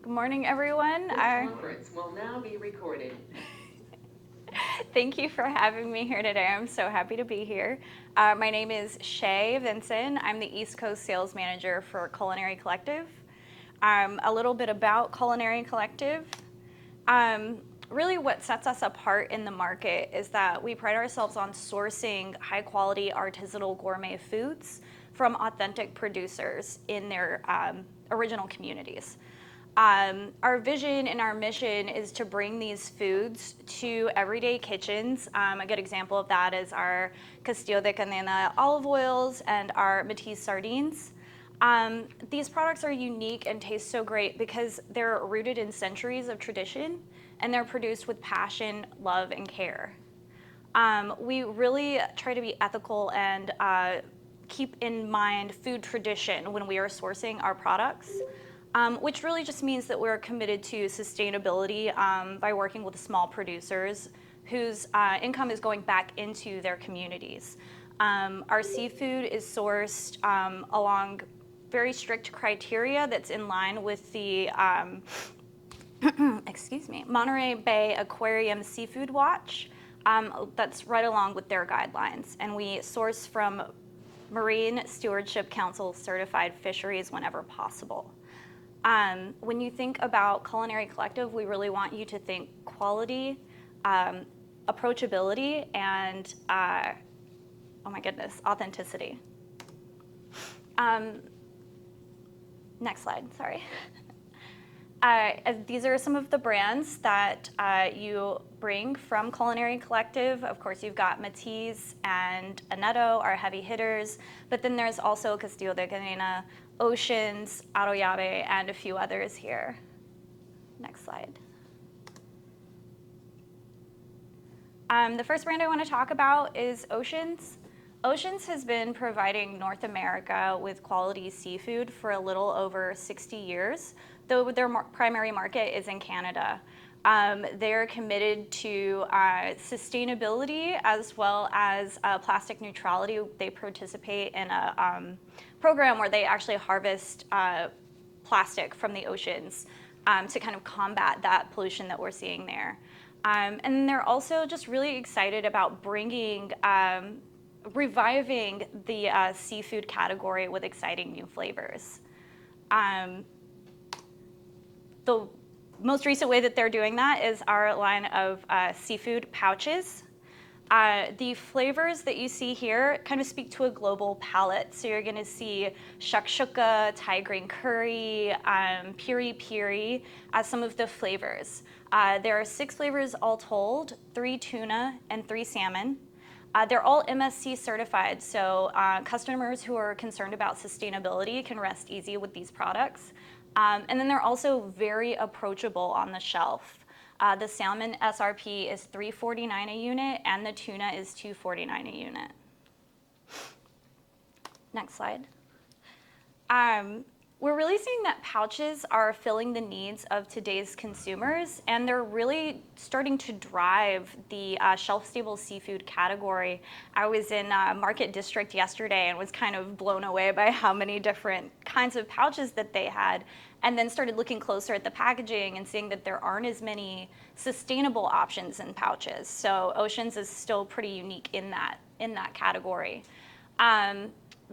Good morning, everyone. This conference will now be recorded. Thank you for having me here today. I'm so happy to be here. My name is Shay Vinson. I'm the East Coast Sales Manager for Culinary Collective. A little bit about Culinary Collective. Really what sets us apart in the market is that we pride ourselves on sourcing high-quality artisanal gourmet foods from authentic producers in their original communities. Our vision and our mission is to bring these foods to everyday kitchens. A good example of that is our Castillo de Canela olive oils and our Matisse sardines. These products are unique and taste so great because they're rooted in centuries of tradition and they're produced with passion, love, and care. We really try to be ethical and keep in mind food tradition when we are sourcing our products. Which really just means that we're committed to sustainability by working with small producers whose income is going back into their communities. Our seafood is sourced along very strict criteria that's in line with the Monterey Bay Aquarium Seafood Watch. That's right along with their guidelines. And we source from Marine Stewardship Council certified fisheries whenever possible. When you think about Culinary Collective, we really want you to think quality, approachability, and oh my goodness, authenticity. Next slide, sorry. These are some of the brands that you bring from Culinary Collective. Of course, you've got Matisse and Aneto, our heavy hitters, but then there's also Castillo de Canela, Oceans, Arroyave, and a few others here. Next slide. The first brand I want to talk about is Oceans. Oceans has been providing North America with quality seafood for a little over 60 years, though their primary market is in Canada. They're committed to sustainability as well as plastic neutrality. They participate in a program where they actually harvest plastic from the oceans to kind of combat that pollution that we're seeing there. And they're also just really excited about reviving the seafood category with exciting new flavors. The most recent way that they're doing that is our line of seafood pouches. The flavors that you see here kind of speak to a global palette. So you're going to see shakshuka, Thai green curry, piri piri as some of the flavors. There are 6 flavors all told, 3 tuna and 3 salmon. They're all MSC certified, so customers who are concerned about sustainability can rest easy with these products. And then they're also very approachable on the shelf. The salmon SRP is $3.49 a unit, and the tuna is $2.49 a unit. Next slide. We're really seeing that pouches are filling the needs of today's consumers, and they're really starting to drive the shelf-stable seafood category. I was in Market District yesterday and was kind of blown away by how many different kinds of pouches that they had, and then started looking closer at the packaging and seeing that there aren't as many sustainable options in pouches. So Oceans is still pretty unique in that category.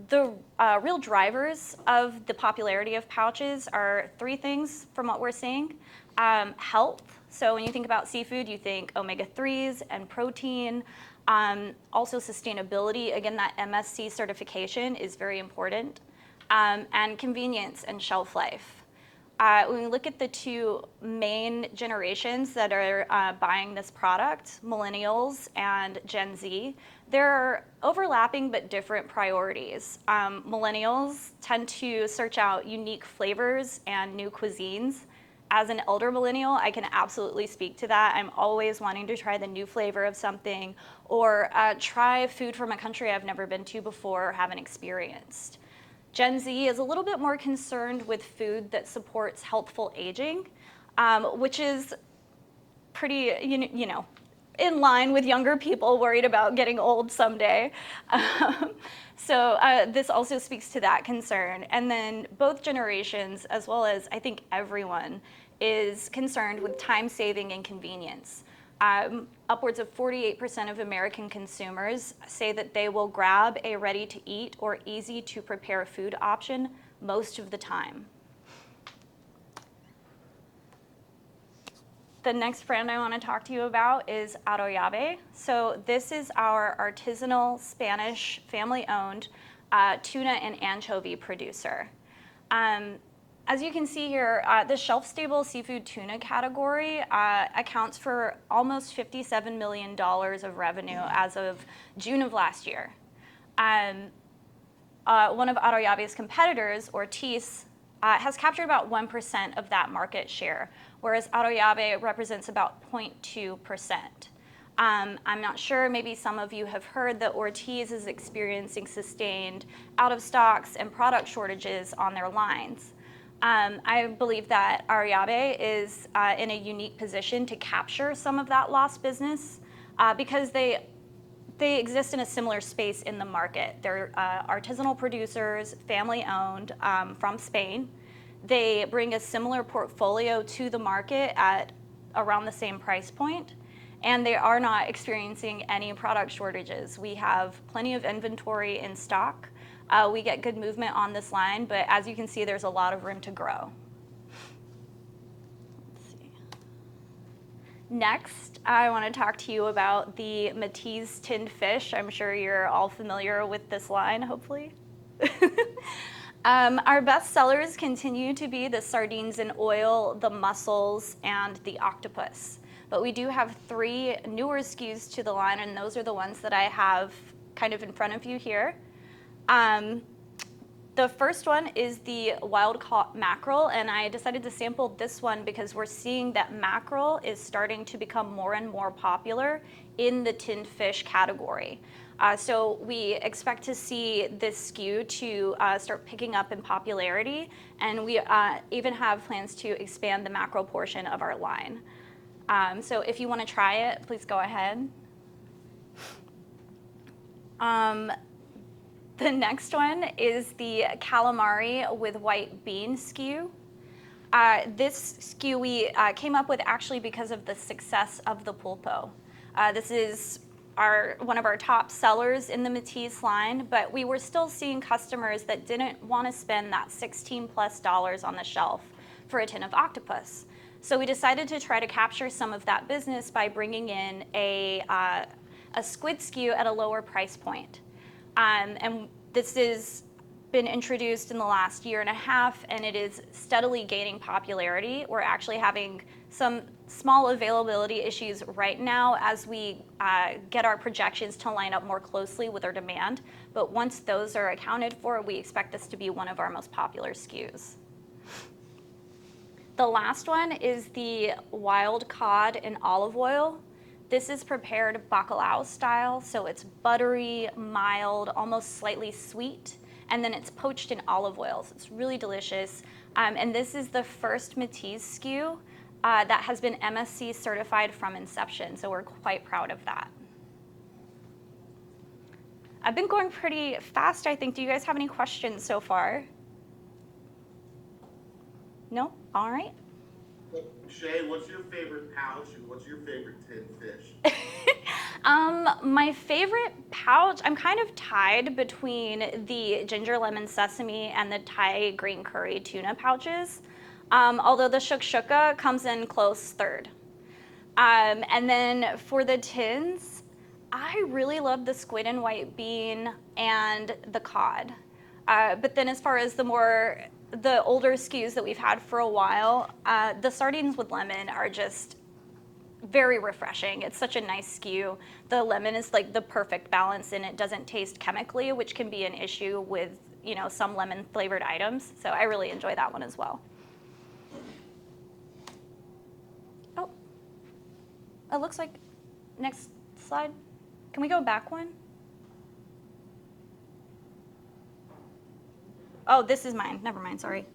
The real drivers of the popularity of pouches are 3 things from what we're seeing. Health, so when you think about seafood, you think omega-3s and protein. Also sustainability, again, that MSC certification is very important. And convenience and shelf life. When we look at the 2 main generations that are buying this product, millennials and Gen Z, they're overlapping but different priorities. Millennials tend to search out unique flavors and new cuisines. As an elder millennial, I can absolutely speak to that. I'm always wanting to try the new flavor of something or try food from a country I've never been to before or haven't experienced. Gen Z is a little bit more concerned with food that supports healthful aging, which is pretty, in line with younger people worried about getting old someday. So this also speaks to that concern. And then both generations, as well as I think everyone, is concerned with time saving and convenience. Upwards of 48% of American consumers say that they will grab a ready-to-eat or easy-to-prepare food option most of the time. The next brand I want to talk to you about is Arroyabe. So this is our artisanal Spanish family-owned tuna and anchovy producer. As you can see here, the shelf-stable seafood tuna category accounts for almost $57 million of revenue as of June of last year. One of Arroyabe's competitors, Ortiz, has captured about 1% of that market share, whereas Arroyabe represents about 0.2%. I'm not sure, maybe some of you have heard that Ortiz is experiencing sustained out of stocks and product shortages on their lines. I believe that Arroyabe is in a unique position to capture some of that lost business because they exist in a similar space in the market. They're artisanal producers, family-owned from Spain. They bring a similar portfolio to the market at around the same price point, and they are not experiencing any product shortages. We have plenty of inventory in stock. We get good movement on this line, but as you can see, there's a lot of room to grow. Let's see. Next, I want to talk to you about the Matisse tinned fish. I'm sure you're all familiar with this line, hopefully. Our best sellers continue to be the sardines in oil, the mussels, and the octopus. But we do have 3 newer SKUs to the line, and those are the ones that I have kind of in front of you here. The first one is the wild-caught mackerel, and I decided to sample this one because we're seeing that mackerel is starting to become more and more popular in the tinned fish category. So we expect to see this SKU to start picking up in popularity, and we even have plans to expand the mackerel portion of our line. So if you want to try it, please go ahead. The next one is the calamari with white bean SKU. This SKU we came up with actually because of the success of the pulpo. This is one of our top sellers in the Matisse line, but we were still seeing customers that didn't want to spend that $16+ on the shelf for a tin of octopus. So we decided to try to capture some of that business by bringing in a squid SKU at a lower price point. And this has been introduced in the last 1.5 years, and it is steadily gaining popularity. We're actually having some small availability issues right now as we get our projections to line up more closely with our demand. But once those are accounted for, we expect this to be one of our most popular SKUs. The last one is the wild cod in olive oil. This is prepared bacalao style, so it's buttery, mild, almost slightly sweet, and then it's poached in olive oil. So it's really delicious. And this is the first Matisse SKU that has been MSC certified from inception, so we're quite proud of that. I've been going pretty fast, I think. Do you guys have any questions so far? No? All right. Shay, what's your favorite pouch and what's your favorite tinned fish? My favorite pouch, I'm kind of tied between the ginger lemon sesame and the Thai green curry tuna pouches, although the shakshuka comes in close third. And then for the tins, I really love the squid and white bean and the cod. But then as far as the older SKUs that we've had for a while, the sardines with lemon are just very refreshing. It's such a nice SKU. The lemon is like the perfect balance, and it doesn't taste chemically, which can be an issue with some lemon flavored items. So I really enjoy that one as well. Oh, it looks like next slide. Can we go back one? Oh, this is mine. Never mind, sorry.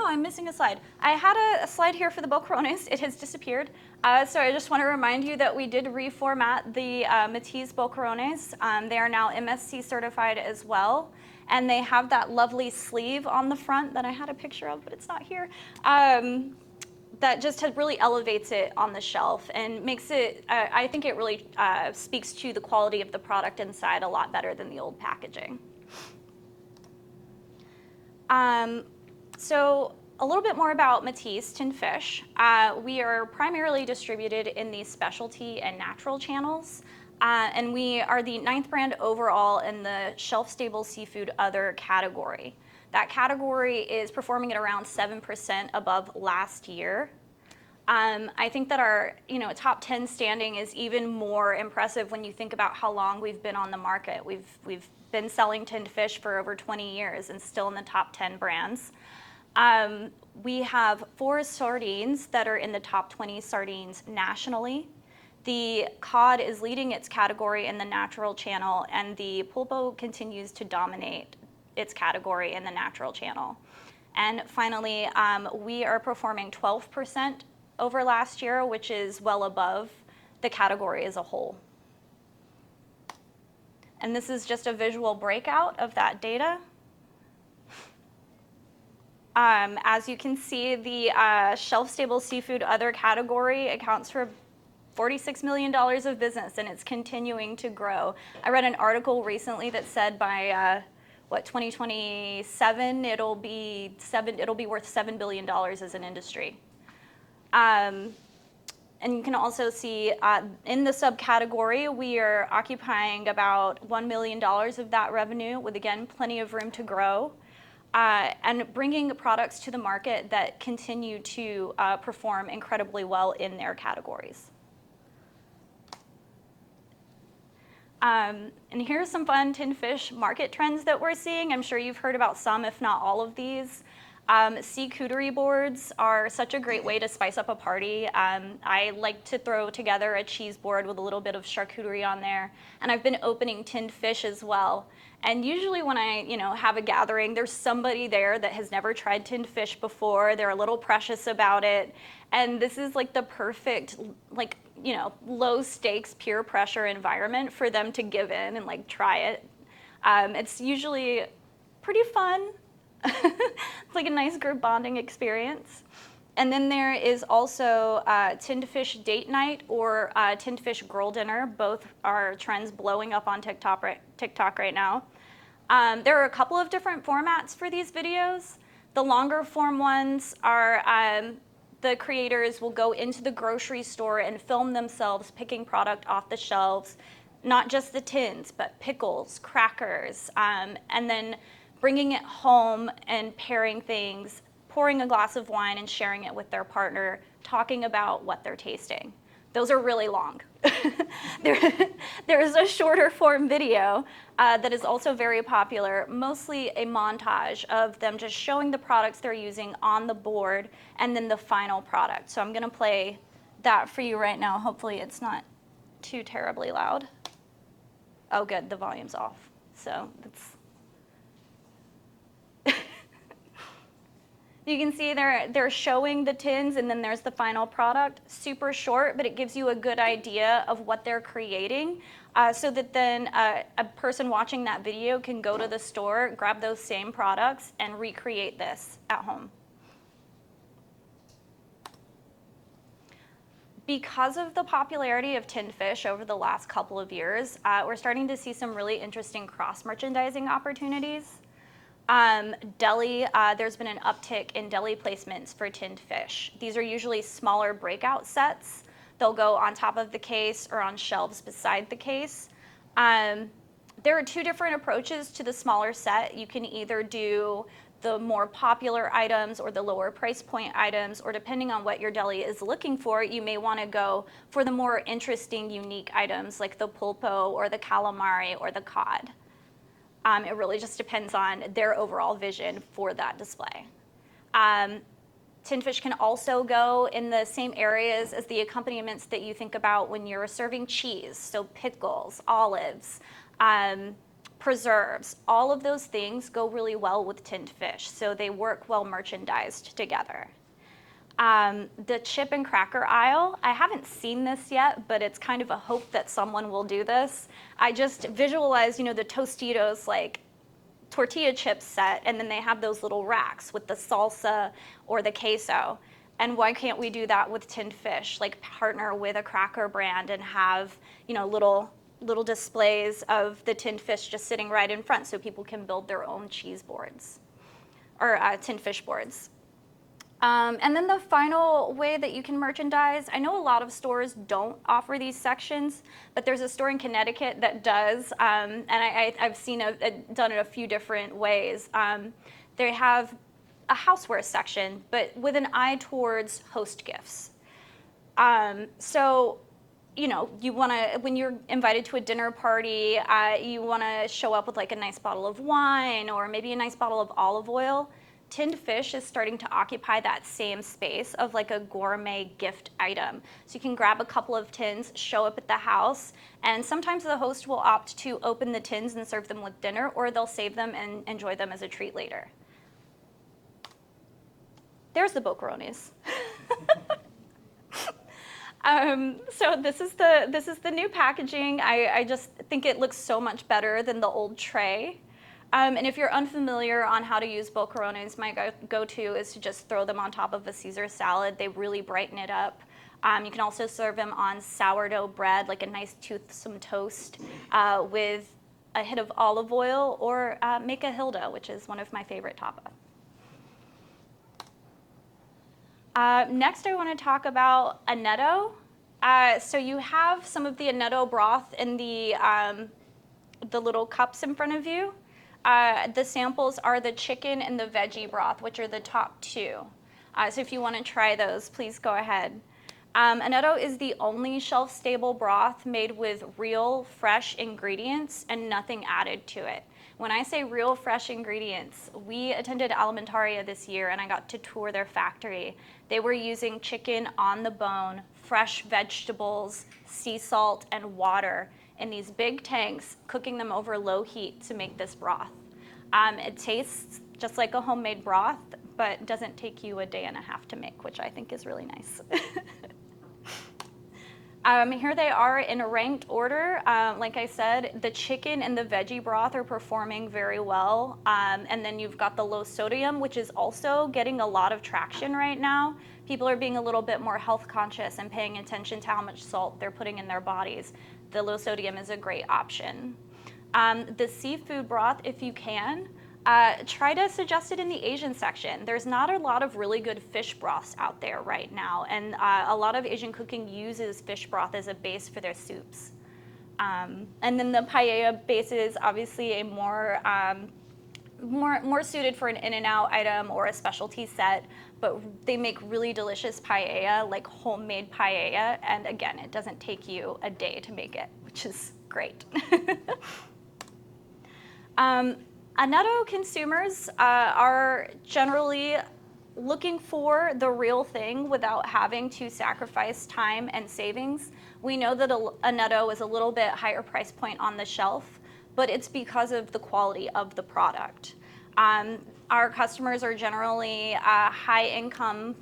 Oh, I'm missing a slide. I had a slide here for the Boquerones. It has disappeared. So I just want to remind you that we did reformat the Matisse Boquerones. They are now MSC certified as well. And they have that lovely sleeve on the front that I had a picture of, but it's not here. That just really elevates it on the shelf and makes it, I think it really speaks to the quality of the product inside a lot better than the old packaging. So a little bit more about Matisse Tinned Fish. We are primarily distributed in the specialty and natural channels, and we are the 9th brand overall in the shelf-stable seafood other category. That category is performing at around 7% above last year. I think that our top 10 standing is even more impressive when you think about how long we've been on the market. We've been selling tinned fish for over 20 years and still in the top 10 brands. We have 4 sardines that are in the top 20 sardines nationally. The cod is leading its category in the natural channel, and the pulpo continues to dominate its category in the natural channel. And finally, we are performing 12% over last year, which is well above the category as a whole. And this is just a visual breakout of that data. As you can see, the shelf-stable seafood other category accounts for $46 million of business, and it's continuing to grow. I read an article recently that said by 2027 it'll be worth $7 billion as an industry. And you can also see in the subcategory, we are occupying about $1 million of that revenue, with again plenty of room to grow. And bringing products to the market that continue to perform incredibly well in their categories. And here's some fun tinned fish market trends that we're seeing. I'm sure you've heard about some, if not all of these. Charcuterie boards are such a great way to spice up a party. I like to throw together a cheese board with a little bit of charcuterie on there. And I've been opening tinned fish as well. And usually when I, have a gathering, there's somebody there that has never tried tinned fish before. They're a little precious about it. And this is like the perfect, low stakes, peer pressure environment for them to give in and try it. It's usually pretty fun. It's like a nice group bonding experience. And then there is also tinned fish date night or tinned fish girl dinner. Both are trends blowing up on TikTok right now. There are a couple of different formats for these videos. The longer form ones are the creators will go into the grocery store and film themselves picking product off the shelves, not just the tins, but pickles, crackers, and then bringing it home and pairing things, pouring a glass of wine and sharing it with their partner, talking about what they're tasting. Those are really long. There is a shorter form video that is also very popular, mostly a montage of them just showing the products they're using on the board and then the final product. So I'm gonna play that for you right now. Hopefully it's not too terribly loud. Oh good, the volume's off. So it's, you can see they're showing the tins and then there's the final product. Super short, but it gives you a good idea of what they're creating so that then a person watching that video can go to the store, grab those same products, and recreate this at home. Because of the popularity of tinned fish over the last couple of years, we're starting to see some really interesting cross-merchandising opportunities. Deli, there's been an uptick in deli placements for tinned fish. These are usually smaller breakout sets. They'll go on top of the case or on shelves beside the case. There are 2 different approaches to the smaller set. You can either do the more popular items or the lower price point items, or depending on what your deli is looking for, you may want to go for the more interesting, unique items like the pulpo or the calamari or the cod. It really just depends on their overall vision for that display. Tinned fish can also go in the same areas as the accompaniments that you think about when you're serving cheese, so pickles, olives, preserves, all of those things go really well with tinned fish, so they work well merchandised together. The chip and cracker aisle, I haven't seen this yet, but it's kind of a hope that someone will do this. I just visualize, the Tostitos like tortilla chips set, and then they have those little racks with the salsa or the queso. And why can't we do that with tinned fish? Like partner with a cracker brand and have, little displays of the tinned fish just sitting right in front so people can build their own cheese boards or tinned fish boards. And then the final way that you can merchandise, I know a lot of stores don't offer these sections, but there's a store in Connecticut that does, and I've seen done it a few different ways. They have a houseware section, but with an eye towards host gifts. So, you want to, when you're invited to a dinner party, you want to show up with like a nice bottle of wine or maybe a nice bottle of olive oil. Tinned fish is starting to occupy that same space of like a gourmet gift item. So you can grab a couple of tins, show up at the house, and sometimes the host will opt to open the tins and serve them with dinner, or they'll save them and enjoy them as a treat later. There's the Bocaronis. So this is the new packaging. I just think it looks so much better than the old tray. And if you're unfamiliar on how to use Bocaronis, my go-to is to just throw them on top of a Caesar salad. They really brighten it up. You can also serve them on sourdough bread, like a nice toothsome toast with a hit of olive oil, or make a Hilda, which is one of my favorite tapas. Next, I want to talk about annetto. So you have some of the annetto broth in the little cups in front of you. The samples are the chicken and the veggie broth, which are the top two. So if you want to try those, please go ahead. Annetto is the only shelf-stable broth made with real, fresh ingredients and nothing added to it. When I say real, fresh ingredients, we attended Alimentaria this year and I got to tour their factory. They were using chicken on the bone, fresh vegetables, sea salt, and water in these big tanks, cooking them over low heat to make this broth. It tastes just like a homemade broth, but doesn't take you a day and a half to make, which I think is really nice. Here they are in a ranked order. Like I said, the chicken and the veggie broth are performing very well. And then you've got the low sodium, which is also getting a lot of traction right now. People are being a little bit more health conscious and paying attention to how much salt they're putting in their bodies. The low sodium is a great option. The seafood broth, if you can, try to suggest it in the Asian section. There's not a lot of really good fish broths out there right now, and a lot of Asian cooking uses fish broth as a base for their soups. And then the paella base is obviously a more suited for an in-and-out item or a specialty set, but they make really delicious paella, like homemade paella, and again, it doesn't take you a day to make it, which is great. Annetto consumers are generally looking for the real thing without having to sacrifice time and savings. We know that annetto is a little bit higher price point on the shelf, but it's because of the quality of the product. Our customers are generally high income,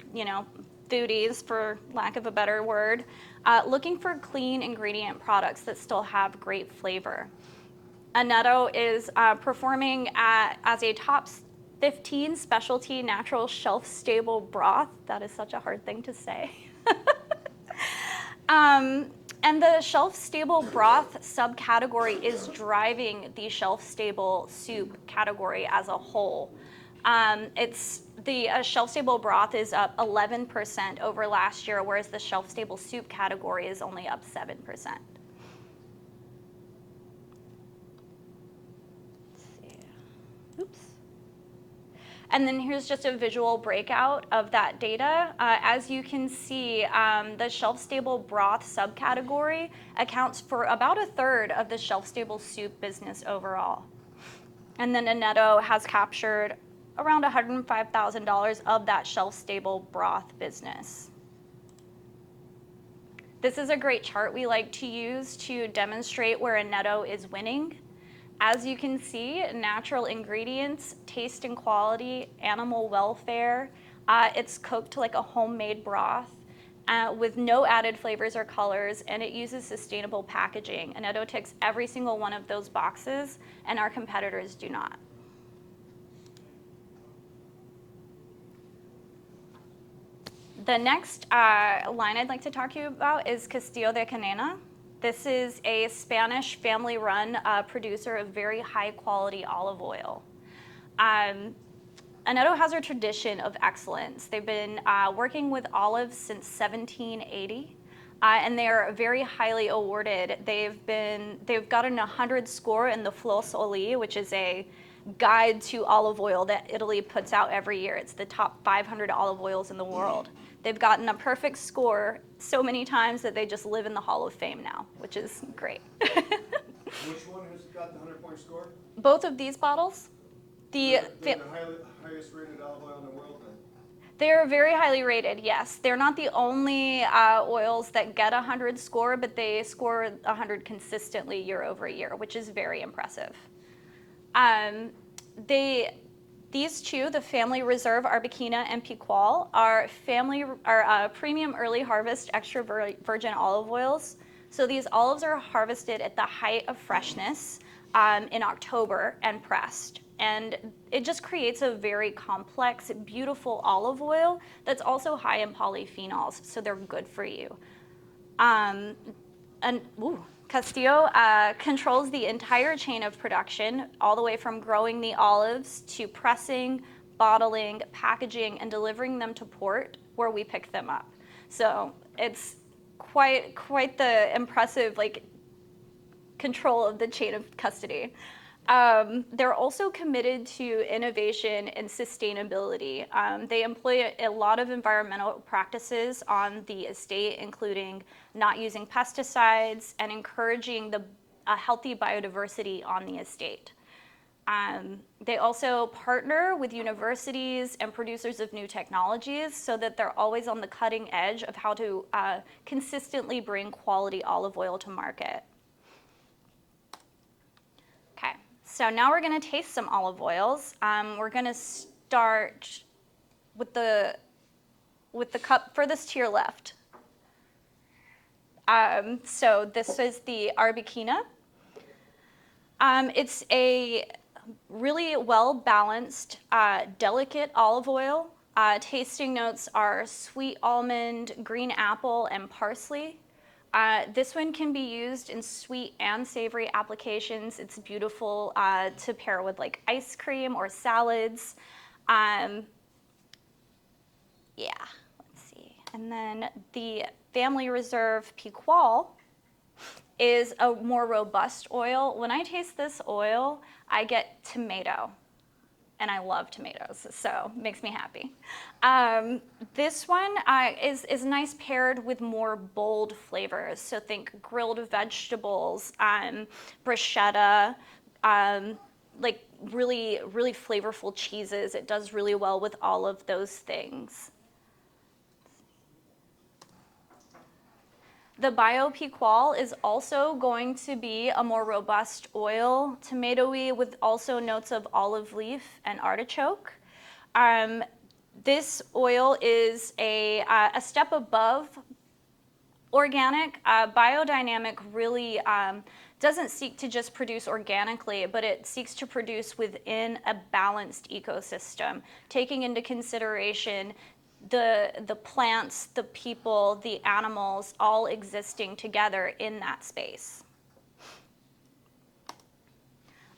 foodies, for lack of a better word, looking for clean ingredient products that still have great flavor. Annetto is performing as a top 15 specialty natural shelf-stable broth. That is such a hard thing to say. And the shelf-stable broth subcategory is driving the shelf-stable soup category as a whole. The shelf-stable broth is up 11% over last year, whereas the shelf-stable soup category is only up 7%. Oops. And then here's just a visual breakout of that data. As you can see, the shelf-stable broth subcategory accounts for about 1/3 of the shelf-stable soup business overall. And then annetto has captured around $105,000 of that shelf-stable broth business. This is a great chart we like to use to demonstrate where annetto is winning. As you can see, natural ingredients, taste and quality, animal welfare. It's cooked like a homemade broth with no added flavors or colors, and it uses sustainable packaging. Annetto ticks every single one of those boxes, and our competitors do not. The next line I'd like to talk to you about is Castillo de Canena. This is a Spanish family-run producer of very high-quality olive oil. Annetto has a tradition of excellence. They've been working with olives since 1780, and they are very highly awarded. They've gotten a 100 score in the Flos Oli, which is a guide to olive oil that Italy puts out every year. It's the top 500 olive oils in the world. They've gotten a perfect score so many times that they just live in the Hall of Fame now, which is great. Which one has got the 100-point score? Both of these bottles, The highest rated olive oil in the world then? They're very highly rated, yes. They're not the only oils that get a 100 score, but they score 100 consistently year over year, which is very impressive. These two, the Family Reserve Arbequina and Picual, are premium early harvest extra virgin olive oils. So these olives are harvested at the height of freshness in October and pressed. And it just creates a very complex, beautiful olive oil that's also high in polyphenols, so they're good for you. Castillo controls the entire chain of production, all the way from growing the olives to pressing, bottling, packaging, and delivering them to port, where we pick them up. So it's quite the impressive control of the chain of custody. They're also committed to innovation and sustainability. They employ a lot of environmental practices on the estate, including not using pesticides and encouraging a healthy biodiversity on the estate. They also partner with universities and producers of new technologies so that they're always on the cutting edge of how to consistently bring quality olive oil to market. Okay, so now we're going to taste some olive oils. We're going to start with the cup furthest to your left. So this is the Arbequina. It's a really well-balanced, delicate olive oil. Tasting notes are sweet almond, green apple, and parsley. This one can be used in sweet and savory applications. It's beautiful to pair with like ice cream or salads. Yeah, let's see. And then the Family Reserve Picual is a more robust oil. When I taste this oil, I get tomato, and I love tomatoes, so it makes me happy. This one is nice paired with more bold flavors, so think grilled vegetables, bruschetta, like really, really flavorful cheeses. It does really well with all of those things. The Bio Picual is also going to be a more robust oil, tomatoey with also notes of olive leaf and artichoke. This oil is a step above organic. Biodynamic really doesn't seek to just produce organically, but it seeks to produce within a balanced ecosystem, taking into consideration the plants, the people, the animals, all existing together in that space.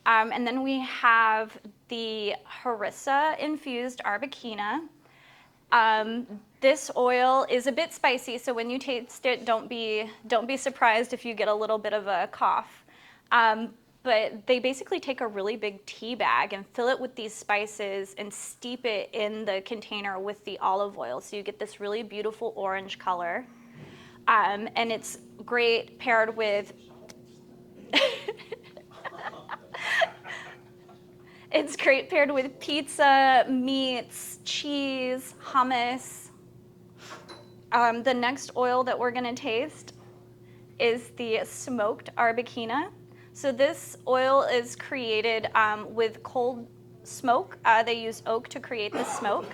And then we have the harissa-infused Arbequina. This oil is a bit spicy, so when you taste it, don't be surprised if you get a little bit of a cough. But they basically take a really big tea bag and fill it with these spices and steep it in the container with the olive oil. So you get this really beautiful orange color. And it's great paired with it's great paired with pizza, meats, cheese, hummus. The next oil that we're gonna taste is the smoked Arbequina. So this oil is created with cold smoke. They use oak to create the smoke.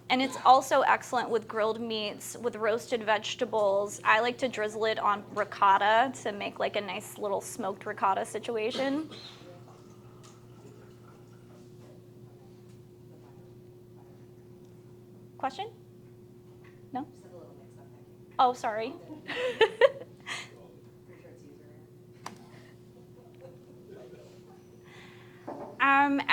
And it's also excellent with grilled meats, with roasted vegetables. I like to drizzle it on ricotta to make like a nice little smoked ricotta situation. Question? No? Oh, sorry.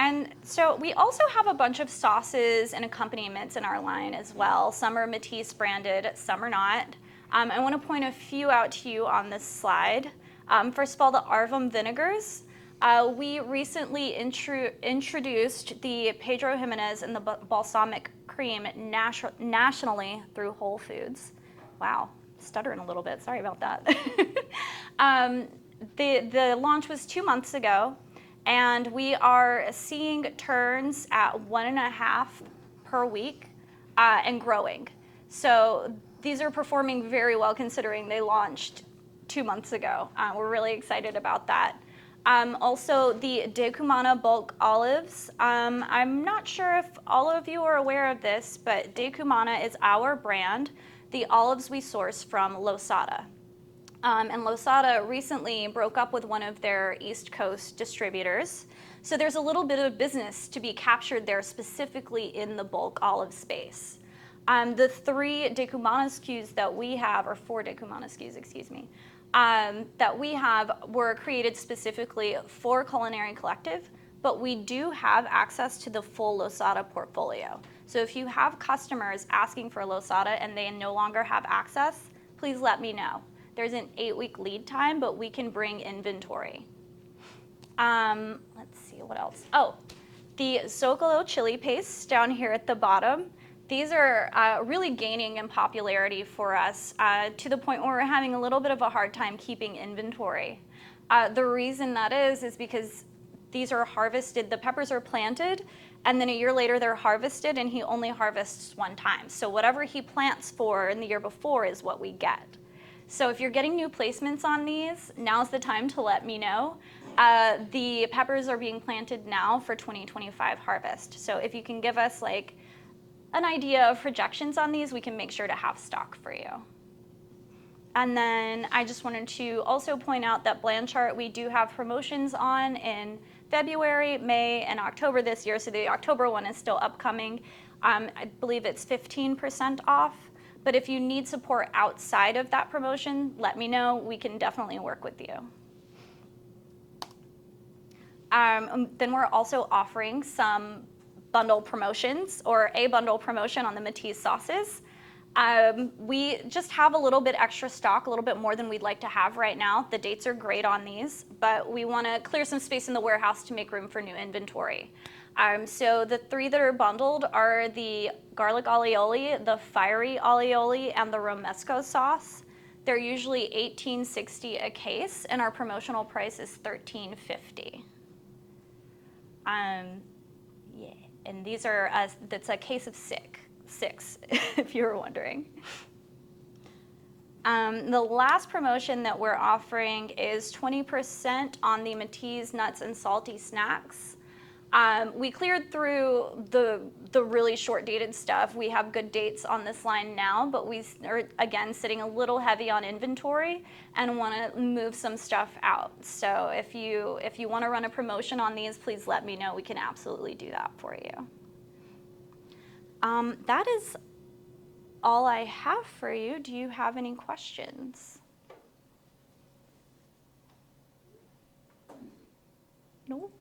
And so we also have a bunch of sauces and accompaniments in our line as well. Some are Matisse branded, some are not. I want to point a few out to you on this slide. First of all, the Arvum vinegars. We recently introduced the Pedro Jimenez and the balsamic cream nationally through Whole Foods. Wow, stuttering a little bit, sorry about that. The launch was 2 months ago. And we are seeing turns at 1.5 per week and growing. So these are performing very well considering they launched 2 months ago. We're really excited about that. Also, the Decumana bulk olives. I'm not sure if all of you are aware of this, but Decumana is our brand, the olives we source from Losada. And Losada recently broke up with one of their East Coast distributors. So there's a little bit of business to be captured there specifically in the bulk olive space. The 3 Decumana SKUs that we have, or 4 Decumana SKUs, excuse me, that we have were created specifically for Culinary Collective, but we do have access to the full Losada portfolio. So if you have customers asking for Losada and they no longer have access, please let me know. There's an 8-week lead time, but we can bring inventory. Let's see, what else? Oh, the Zocalo chili paste down here at the bottom. These are really gaining in popularity for us to the point where we're having a little bit of a hard time keeping inventory. The reason that is because these are harvested, the peppers are planted, and then a year later they're harvested, and he only harvests 1 time. So whatever he plants for in the year before is what we get. So if you're getting new placements on these, now's the time to let me know. The peppers are being planted now for 2025 harvest. So if you can give us like an idea of projections on these, we can make sure to have stock for you. And then I just wanted to also point out that Blanchard, we do have promotions on in February, May, and October this year. So the October one is still upcoming. I believe it's 15% off. But if you need support outside of that promotion, let me know. We can definitely work with you. Then we're also offering some bundle promotions, or a bundle promotion on the Matisse sauces. We just have a little bit extra stock, a little bit more than we'd like to have right now. The dates are great on these, but we want to clear some space in the warehouse to make room for new inventory. So the 3 that are bundled are the garlic alioli, the fiery alioli, and the romesco sauce. They're usually $18.60 a case, and our promotional price is $13.50. Yeah, and these are that's a case of 6, if you were wondering. The last promotion that we're offering is 20% on the Matisse nuts and salty snacks. We cleared through the really short dated stuff. We have good dates on this line now, but we are, again, sitting a little heavy on inventory and want to move some stuff out. So if you want to run a promotion on these, please let me know. We can absolutely do that for you. That is all I have for you. Do you have any questions? No?